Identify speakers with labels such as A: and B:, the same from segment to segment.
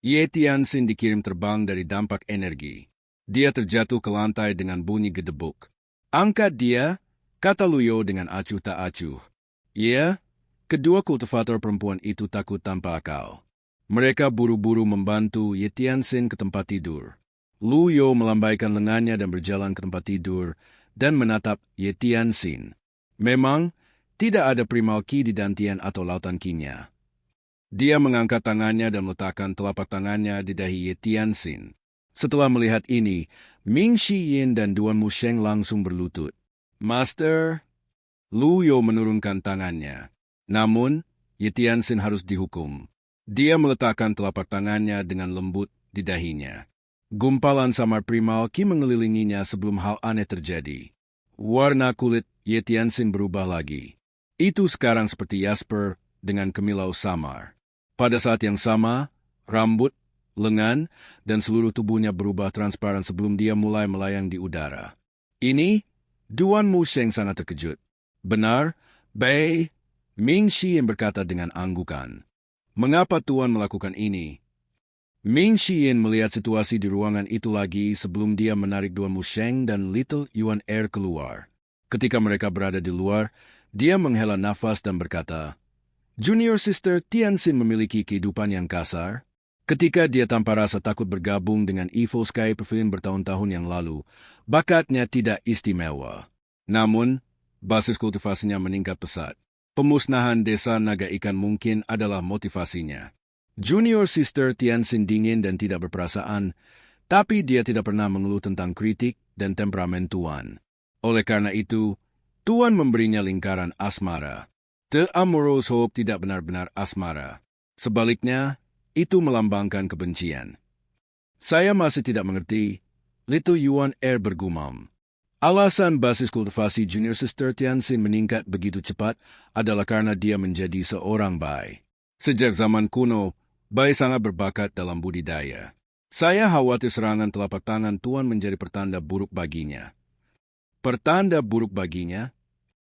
A: Ye Tianxin dikirim terbang dari dampak energi. Dia terjatuh ke lantai dengan bunyi gedebuk. Angkat dia, kata Luyo dengan acuh tak acuh. Ya, kedua kultivator perempuan itu takut tanpa akal. Mereka buru-buru membantu Ye Tianxin ke tempat tidur. Luyo melambaikan lengannya dan berjalan ke tempat tidur dan menatap Ye Tianxin. Memang, tidak ada primal ki di Dantian atau lautan kinya. Dia mengangkat tangannya dan meletakkan telapak tangannya di dahi Ye Tianxin. Setelah melihat ini, Ming Shiyin dan Duan Musheng langsung berlutut. Master, Luyo menurunkan tangannya. Namun, Ye Tianxin harus dihukum. Dia meletakkan telapak tangannya dengan lembut di dahinya. Gumpalan samar primal ki mengelilinginya sebelum hal aneh terjadi. Warna kulit Ye Tianxin berubah lagi. Itu sekarang seperti Jasper dengan kemilau samar. Pada saat yang sama, rambut, lengan, dan seluruh tubuhnya berubah transparan sebelum dia mulai melayang di udara. Ini, Duan Musheng sangat terkejut. Benar, Bei, Ming Shiyin berkata dengan anggukan. Mengapa Tuan melakukan ini? Ming Shiyin melihat situasi di ruangan itu lagi sebelum dia menarik Duan Musheng dan Little Yuan Er keluar. Ketika mereka berada di luar, dia menghela nafas dan berkata, Junior Sister Tianxin memiliki kehidupan yang kasar. Ketika dia tanpa rasa takut bergabung dengan Evil Sky Pavilion bertahun-tahun yang lalu, bakatnya tidak istimewa. Namun, basis kultivasinya meningkat pesat. Pemusnahan desa naga ikan mungkin adalah motivasinya. Junior Sister Tianxin dingin dan tidak berperasaan, tapi dia tidak pernah mengeluh tentang kritik dan temperamen Tuan. Oleh karena itu, Tuan memberinya lingkaran asmara. The Amorous Hope tidak benar-benar asmara. Sebaliknya, itu melambangkan kebencian. Saya masih tidak mengerti, Little Yuan Er bergumam. Alasan basis kultivasi Junior Sister Tianxin meningkat begitu cepat adalah karena dia menjadi seorang bai. Sejak zaman kuno, bai sangat berbakat dalam budidaya. Saya khawatir serangan telapak tangan Tuan menjadi pertanda buruk baginya. Pertanda buruk baginya?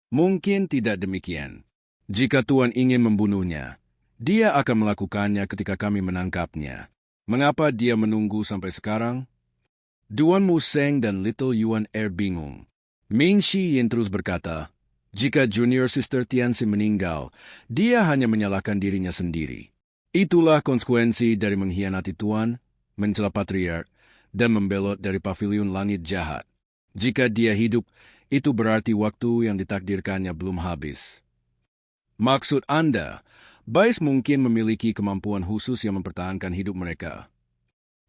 A: Mungkin tidak demikian. Jika Tuan ingin membunuhnya, dia akan melakukannya ketika kami menangkapnya. Mengapa dia menunggu sampai sekarang? Duan Musheng dan Little Yuan Er bingung. Ming Shiyin terus berkata, jika Junior Sister Tianxin meninggal, dia hanya menyalahkan dirinya sendiri. Itulah konsekuensi dari mengkhianati Tuan, mencela patriark, dan membelot dari pavilion langit jahat. Jika dia hidup, itu berarti waktu yang ditakdirkannya belum habis. Maksud Anda, Bais mungkin memiliki kemampuan khusus yang mempertahankan hidup mereka.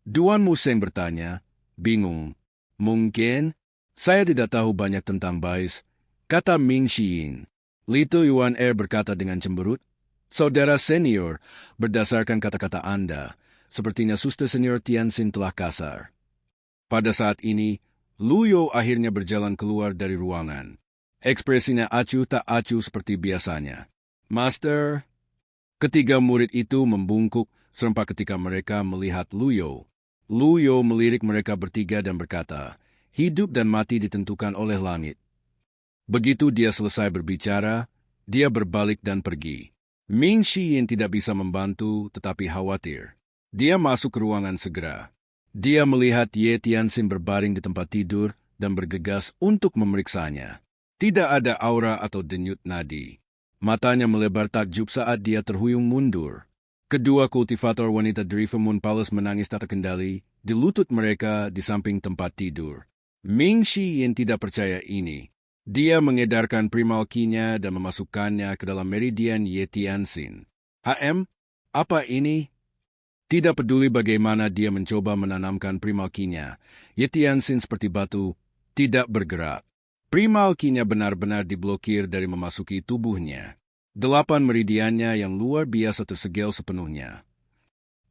A: Duan Musheng bertanya, bingung. Mungkin, saya tidak tahu banyak tentang Bais, kata Ming Shiyin. Little Yuan Er berkata dengan cemberut, saudara senior, berdasarkan kata-kata Anda, sepertinya Suster Senior Tianxin telah kasar. Pada saat ini, Luyo akhirnya berjalan keluar dari ruangan. Ekspresinya acuh tak acuh seperti biasanya. Master, ketiga murid itu membungkuk serempak ketika mereka melihat Luyo. Luyo melirik mereka bertiga dan berkata, hidup dan mati ditentukan oleh langit. Begitu dia selesai berbicara, dia berbalik dan pergi. Ming Shiyin tidak bisa membantu tetapi khawatir. Dia masuk ke ruangan segera. Dia melihat Ye Tianxin berbaring di tempat tidur dan bergegas untuk memeriksanya. Tidak ada aura atau denyut nadi. Matanya melebar takjub saat dia terhuyung mundur. Kedua kultivator wanita dari Moon Palace menangis tak terkendali di lutut mereka di samping tempat tidur. Ming Shiyin tidak percaya ini. Dia mengedarkan primal ki-nya dan memasukkannya ke dalam meridian Ye Tianxin. Apa ini? Tidak peduli bagaimana dia mencoba menanamkan primal ki-nya, Ye Tianxin seperti batu, tidak bergerak. Primal ki-nya benar-benar diblokir dari memasuki tubuhnya. 8 meridiannya yang luar biasa tersegel sepenuhnya.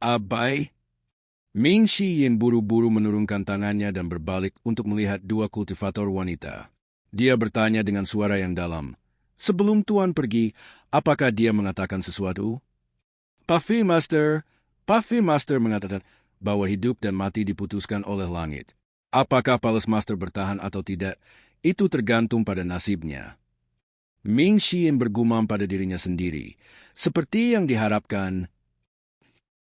A: Abai? Ming Shiyin buru-buru menurunkan tangannya dan berbalik untuk melihat dua kultivator wanita. Dia bertanya dengan suara yang dalam. Sebelum Tuan pergi, apakah dia mengatakan sesuatu? Puffy Master mengatakan bahwa hidup dan mati diputuskan oleh langit. Apakah Palace Master bertahan atau tidak, itu tergantung pada nasibnya. Ming Shiyin bergumam pada dirinya sendiri. Seperti yang diharapkan,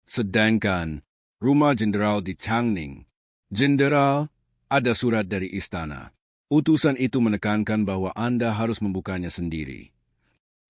A: Sedangkan rumah jenderal di Changning. Jenderal, ada surat dari istana. Utusan itu menekankan bahwa Anda harus membukanya sendiri.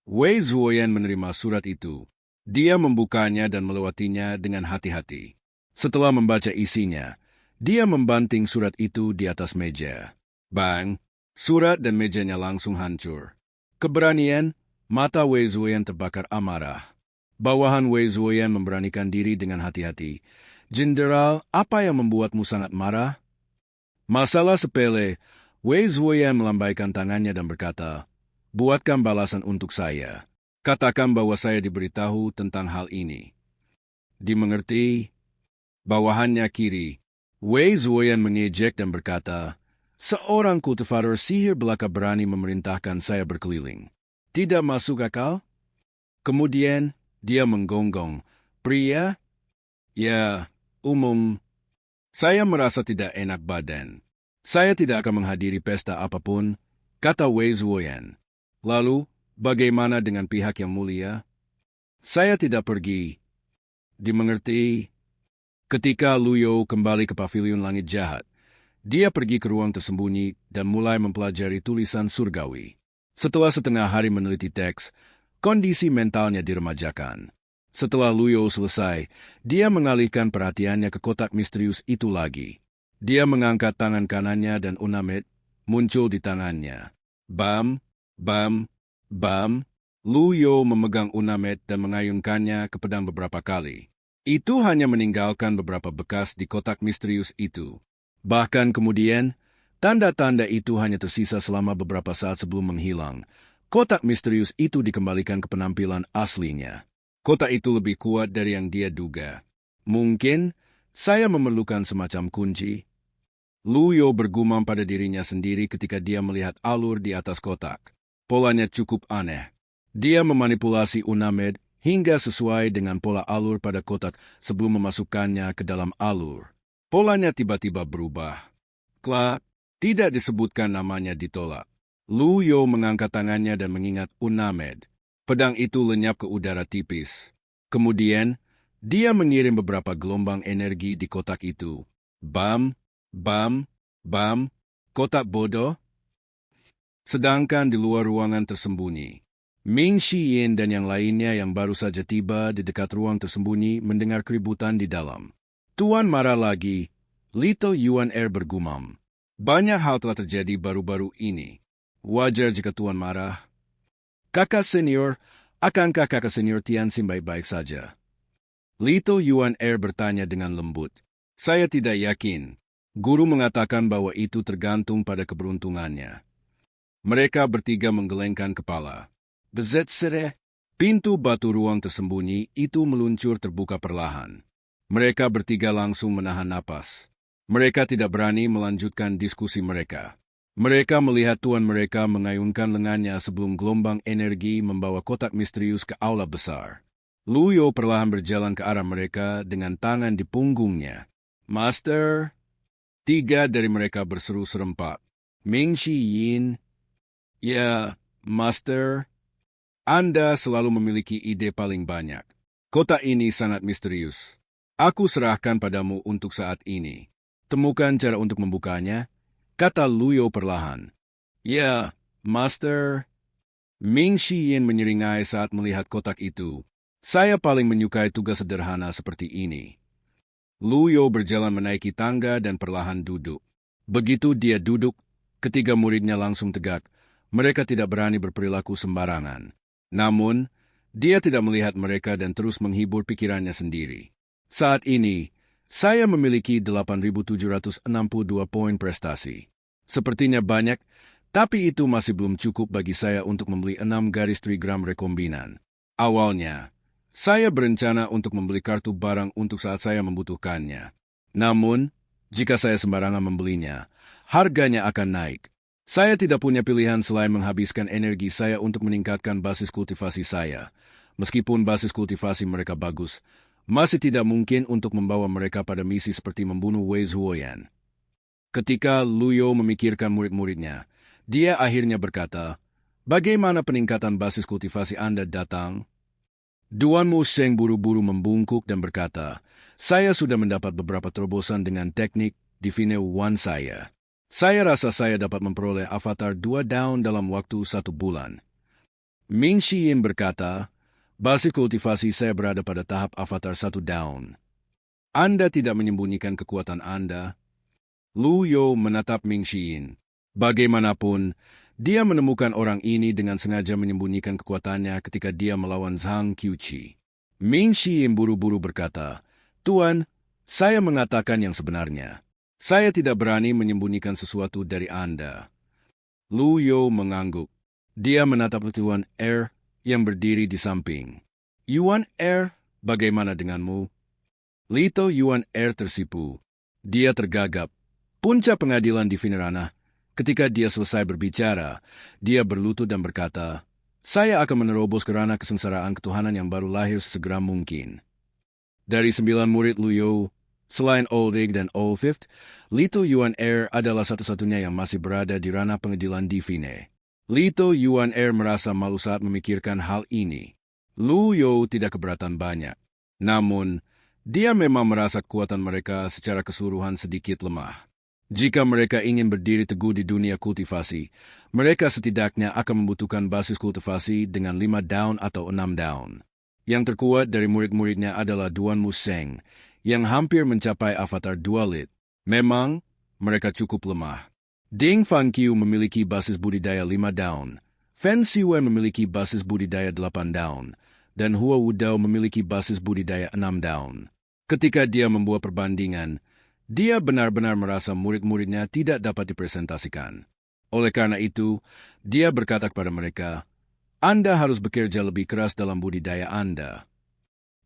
A: Wei Zuoyan menerima surat itu. Dia membukanya dan melewatinya dengan hati-hati. Setelah membaca isinya, dia membanting surat itu di atas meja. Bang! Surat dan mejanya langsung hancur. Keberanian, mata Wei Zuoyan terbakar amarah. Bawahan Wei Zuoyan memberanikan diri dengan hati-hati. Jenderal, apa yang membuatmu sangat marah? Masalah sepele. Wei Zuoyan melambaikan tangannya dan berkata, buatkan balasan untuk saya. Katakan bahwa saya diberitahu tentang hal ini. Dimengerti? Bawahannya kiri. Wei Zuoyan mengejek dan berkata, seorang kultivator sihir belaka berani memerintahkan saya berkeliling. Tidak masuk akal? Kemudian, dia menggonggong. Pria? Ya, umum. Saya merasa tidak enak badan. Saya tidak akan menghadiri pesta apapun, kata Wei Zuoyan. Lalu, bagaimana dengan pihak yang mulia? Saya tidak pergi. Dimengerti? Ketika Luyo kembali ke pavilion langit jahat, dia pergi ke ruang tersembunyi dan mulai mempelajari tulisan surgawi. Setelah setengah hari meneliti teks, kondisi mentalnya diremajakan. Setelah Luyo selesai, dia mengalihkan perhatiannya ke kotak misterius itu lagi. Dia mengangkat tangan kanannya dan unamet muncul di tangannya. Bam, bam, bam. Luyo memegang unamet dan mengayunkannya ke pedang beberapa kali. Itu hanya meninggalkan beberapa bekas di kotak misterius itu. Bahkan kemudian, tanda-tanda itu hanya tersisa selama beberapa saat sebelum menghilang. Kotak misterius itu dikembalikan ke penampilan aslinya. Kotak itu lebih kuat dari yang dia duga. Mungkin saya memerlukan semacam kunci. Luyo bergumam pada dirinya sendiri ketika dia melihat alur di atas kotak. Polanya cukup aneh. Dia memanipulasi unamed hingga sesuai dengan pola alur pada kotak sebelum memasukkannya ke dalam alur. Polanya tiba-tiba berubah. Klak, tidak disebutkan namanya ditolak. Luyo mengangkat tangannya dan mengingat unamed. Pedang itu lenyap ke udara tipis. Kemudian, dia mengirim beberapa gelombang energi di kotak itu. Bam, bam, bam, kotak bodoh. Sedangkan di luar ruangan tersembunyi, Ming Shiyin dan yang lainnya yang baru saja tiba di dekat ruang tersembunyi mendengar keributan di dalam. Tuan marah lagi, Little Yuan Er bergumam. Banyak hal telah terjadi baru-baru ini. Wajar jika Tuan marah. Kakak senior, akankah kakak senior Tianxin baik-baik saja? Little Yuan Er bertanya dengan lembut. Saya tidak yakin. Guru mengatakan bahwa itu tergantung pada keberuntungannya. Mereka bertiga menggelengkan kepala. Bezet sereh. Pintu batu ruang tersembunyi itu meluncur terbuka perlahan. Mereka bertiga langsung menahan napas. Mereka tidak berani melanjutkan diskusi mereka. Mereka melihat tuan mereka mengayunkan lengannya sebelum gelombang energi membawa kotak misterius ke aula besar. Luyo perlahan berjalan ke arah mereka dengan tangan di punggungnya. Master! 3 dari mereka berseru serempak. Ming Shiyin. Ya, Master. Anda selalu memiliki ide paling banyak. Kotak ini sangat misterius. Aku serahkan padamu untuk saat ini. Temukan cara untuk membukanya, kata Luyo perlahan. Ya, Master. Ming Shiyin menyeringai saat melihat kotak itu. Saya paling menyukai tugas sederhana seperti ini. Luyo berjalan menaiki tangga dan perlahan duduk. Begitu dia duduk, ketiga muridnya langsung tegak. Mereka tidak berani berperilaku sembarangan. Namun, dia tidak melihat mereka dan terus menghibur pikirannya sendiri. Saat ini, saya memiliki 8.762 poin prestasi. Sepertinya banyak, tapi itu masih belum cukup bagi saya untuk membeli 6 garis trigram rekombinan. Awalnya, saya berencana untuk membeli kartu barang untuk saat saya membutuhkannya. Namun, jika saya sembarangan membelinya, harganya akan naik. Saya tidak punya pilihan selain menghabiskan energi saya untuk meningkatkan basis kultivasi saya. Meskipun basis kultivasi mereka bagus, masih tidak mungkin untuk membawa mereka pada misi seperti membunuh Wei Zuoyan. Ketika Luyo memikirkan murid-muridnya, dia akhirnya berkata, bagaimana peningkatan basis kultivasi Anda datang? Tuan Mu Sheng buru-buru membungkuk dan berkata, "Saya sudah mendapat beberapa terobosan dengan teknik Divine One saya. Saya rasa saya dapat memperoleh avatar 2 daun dalam waktu 1 bulan." Ming Xiyin berkata, "Basis kultivasi saya berada pada tahap avatar 1 daun. Anda tidak menyembunyikan kekuatan Anda." Lu Yo menatap Ming Xiyin. Bagaimanapun, dia menemukan orang ini dengan sengaja menyembunyikan kekuatannya ketika dia melawan Zhang Qiuqi. Ming Xiyin buru-buru berkata, "Tuan, saya mengatakan yang sebenarnya. Saya tidak berani menyembunyikan sesuatu dari Anda." Lu Yo mengangguk. Dia menatap Tuan Er yang berdiri di samping. "Yuan Er, bagaimana denganmu?" Lito Yuan Er tersipu. Dia tergagap. Puncak pengadilan di Vinerana. Ketika dia selesai berbicara, dia berlutut dan berkata, "Saya akan menerobos kerana kesengsaraan ketuhanan yang baru lahir sesegera mungkin." Dari 9 murid Lu Yo, selain Oldig dan Olfifth, Lito Yuan Er adalah satu-satunya yang masih berada di ranah pengadilan di Vine. Lito Yuan Er merasa malu saat memikirkan hal ini. Lu Yo tidak keberatan banyak. Namun, dia memang merasa kekuatan mereka secara keseluruhan sedikit lemah. Jika mereka ingin berdiri teguh di dunia kultivasi, mereka setidaknya akan membutuhkan basis kultivasi dengan 5 daun atau 6 daun. Yang terkuat dari murid-muridnya adalah Tuan Mu Sheng, yang hampir mencapai avatar 2 lit. Memang, mereka cukup lemah. Ding Fanqiu memiliki basis budidaya 5 daun, Fen Siwen memiliki basis budidaya 8 daun, dan Hua Wudao memiliki basis budidaya 6 daun. Ketika dia membuat perbandingan, dia benar-benar merasa murid-muridnya tidak dapat dipresentasikan. Oleh karena itu, dia berkata kepada mereka, "Anda harus bekerja lebih keras dalam budidaya Anda."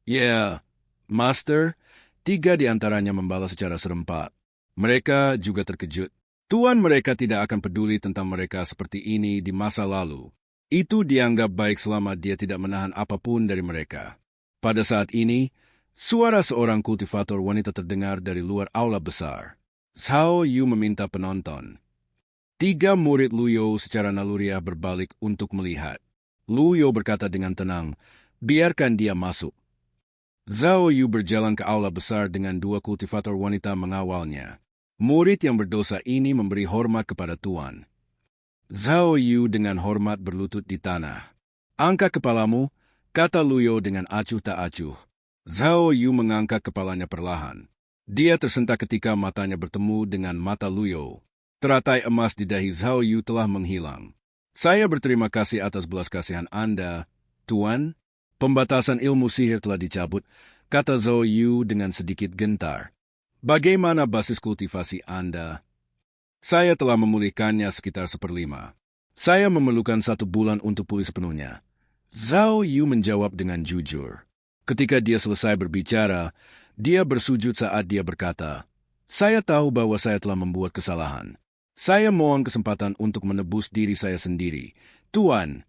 A: "Ya, Master," 3 di antaranya membalas secara serempak. Mereka juga terkejut. Tuan mereka tidak akan peduli tentang mereka seperti ini di masa lalu. Itu dianggap baik selama dia tidak menahan apapun dari mereka. Pada saat ini, suara seorang kultivator wanita terdengar dari luar aula besar. Zhao Yu meminta penonton. 3 murid Lu Yo secara naluriah berbalik untuk melihat. Lu Yo berkata dengan tenang, "Biarkan dia masuk." Zhao Yu berjalan ke aula besar dengan 2 kultivator wanita mengawalnya. Murid yang berdosa ini memberi hormat kepada Tuan. Zhao Yu dengan hormat berlutut di tanah. "Angkat kepalamu," kata Lu Yo dengan acuh tak acuh. Zhao Yu mengangkat kepalanya perlahan. Dia tersentak ketika matanya bertemu dengan mata Lu Yo. Teratai emas di dahi Zhao Yu telah menghilang. "Saya berterima kasih atas belas kasihan Anda, Tuan." "Pembatasan ilmu sihir telah dicabut," kata Zhao Yu dengan sedikit gentar. "Bagaimana basis kultivasi Anda?" "Saya telah memulihkannya sekitar 1/5. Saya memerlukan 1 bulan untuk pulih sepenuhnya." Zhao Yu menjawab dengan jujur. Ketika dia selesai berbicara, dia bersujud saat dia berkata, "Saya tahu bahwa saya telah membuat kesalahan. Saya mohon kesempatan untuk menebus diri saya sendiri, Tuan."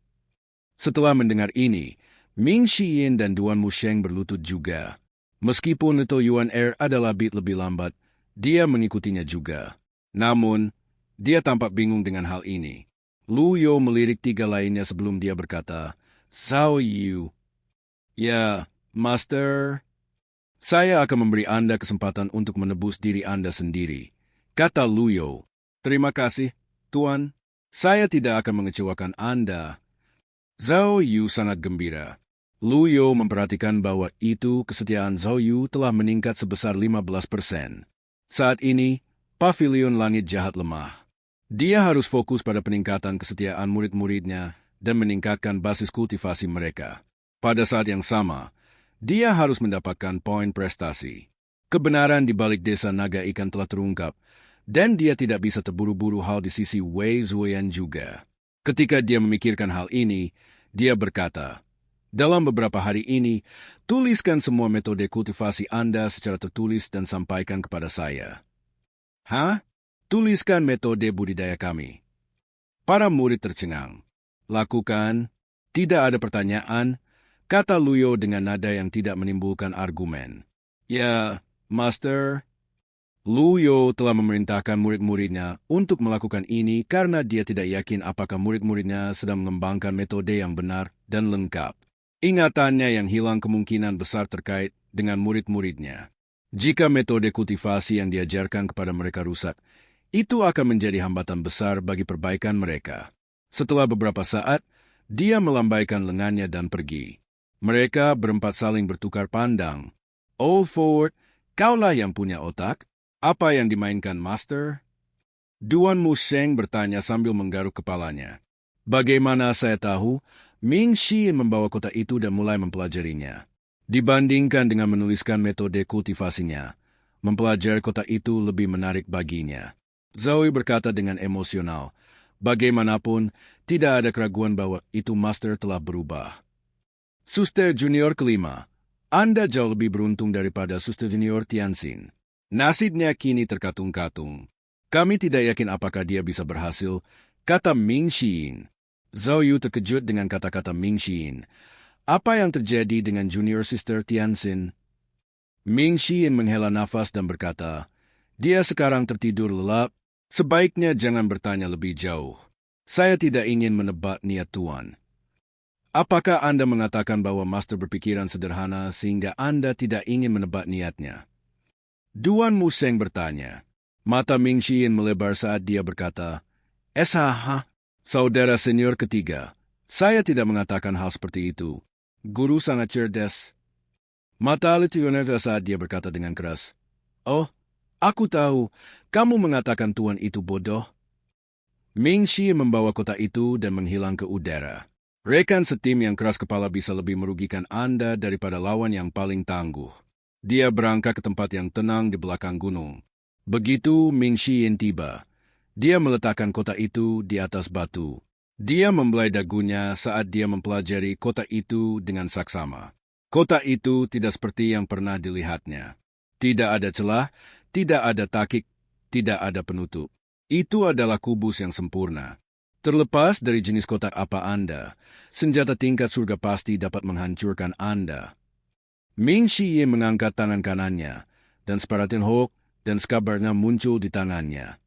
A: Setelah mendengar ini, Ming Xiyin dan Tuan Mu Sheng berlutut juga. Meskipun Lito Yuan Er adalah bit lebih lambat, dia mengikutinya juga. Namun, dia tampak bingung dengan hal ini. Lu Yo melirik 3 lainnya sebelum dia berkata, "Zhao Yu." "Ya, Master, saya akan memberi Anda kesempatan untuk menebus diri Anda sendiri," kata Lu Yo. "Terima kasih, Tuan. Saya tidak akan mengecewakan Anda." Zhao Yu sangat gembira. Lu Yo memperhatikan bahwa itu kesetiaan Zhao Yu telah meningkat sebesar 15%. Saat ini, pavilion langit jahat lemah. Dia harus fokus pada peningkatan kesetiaan murid-muridnya dan meningkatkan basis kultivasi mereka. Pada saat yang sama, dia harus mendapatkan poin prestasi. Kebenaran di balik desa naga ikan telah terungkap, dan dia tidak bisa terburu-buru hal di sisi Wei Zuoyan juga. Ketika dia memikirkan hal ini, dia berkata, "Dalam beberapa hari ini, tuliskan semua metode kultivasi Anda secara tertulis dan sampaikan kepada saya." "Hah? Tuliskan metode budidaya kami?" Para murid tercengang. "Lakukan, tidak ada pertanyaan," kata Lu Yo dengan nada yang tidak menimbulkan argumen. "Ya, Master." Lu Yo telah memerintahkan murid-muridnya untuk melakukan ini karena dia tidak yakin apakah murid-muridnya sedang mengembangkan metode yang benar dan lengkap. Ingatannya yang hilang kemungkinan besar terkait dengan murid-muridnya. Jika metode kultivasi yang diajarkan kepada mereka rusak, itu akan menjadi hambatan besar bagi perbaikan mereka. Setelah beberapa saat, dia melambaikan lengannya dan pergi. Mereka berempat saling bertukar pandang. "Oh, Ford, kaulah yang punya otak. Apa yang dimainkan Master?" Duan Musheng bertanya sambil menggaruk kepalanya. "Bagaimana saya tahu?" Ming Shi membawa kota itu dan mulai mempelajarinya. Dibandingkan dengan menuliskan metode kultivasinya, mempelajari kota itu lebih menarik baginya. Zoe berkata dengan emosional, bagaimanapun tidak ada keraguan bahwa itu Master telah berubah. Suster Junior kelima, Anda jauh lebih beruntung daripada Suster Junior Tianxin. Nasibnya kini terkatung-katung. Kami tidak yakin apakah dia bisa berhasil, kata Ming Xiyin. Zhou Yu terkejut dengan kata-kata Ming Xiyin. Apa yang terjadi dengan Junior Sister Tianxin? Ming Xiyin menghela nafas dan berkata, dia sekarang tertidur lelap. Sebaiknya jangan bertanya lebih jauh. Saya tidak ingin menebak niat Tuan. Apakah Anda mengatakan bahwa Master berpikiran sederhana sehingga Anda tidak ingin menebak niatnya? Duan Musheng bertanya. Mata Ming Xiyin melebar saat dia berkata, "SHH, saudara senior ketiga, saya tidak mengatakan hal seperti itu. Guru sangat cerdas." Mata Litionerta saat dia berkata dengan keras, "Oh, aku tahu, kamu mengatakan Tuan itu bodoh." Ming Xiyin membawa kota itu dan menghilang ke udara. Rekan setim yang keras kepala bisa lebih merugikan Anda daripada lawan yang paling tangguh. Dia berangkat ke tempat yang tenang di belakang gunung. Begitu Ming Xiyin tiba, dia meletakkan kota itu di atas batu. Dia membelai dagunya saat dia mempelajari kota itu dengan saksama. Kota itu tidak seperti yang pernah dilihatnya. Tidak ada celah, tidak ada takik, tidak ada penutup. Itu adalah kubus yang sempurna. Terlepas dari jenis kotak apa Anda, senjata tingkat surga pasti dapat menghancurkan Anda. Ming Xiyin mengangkat tangan kanannya, dan separatin hok dan skabarnya muncul di tangannya.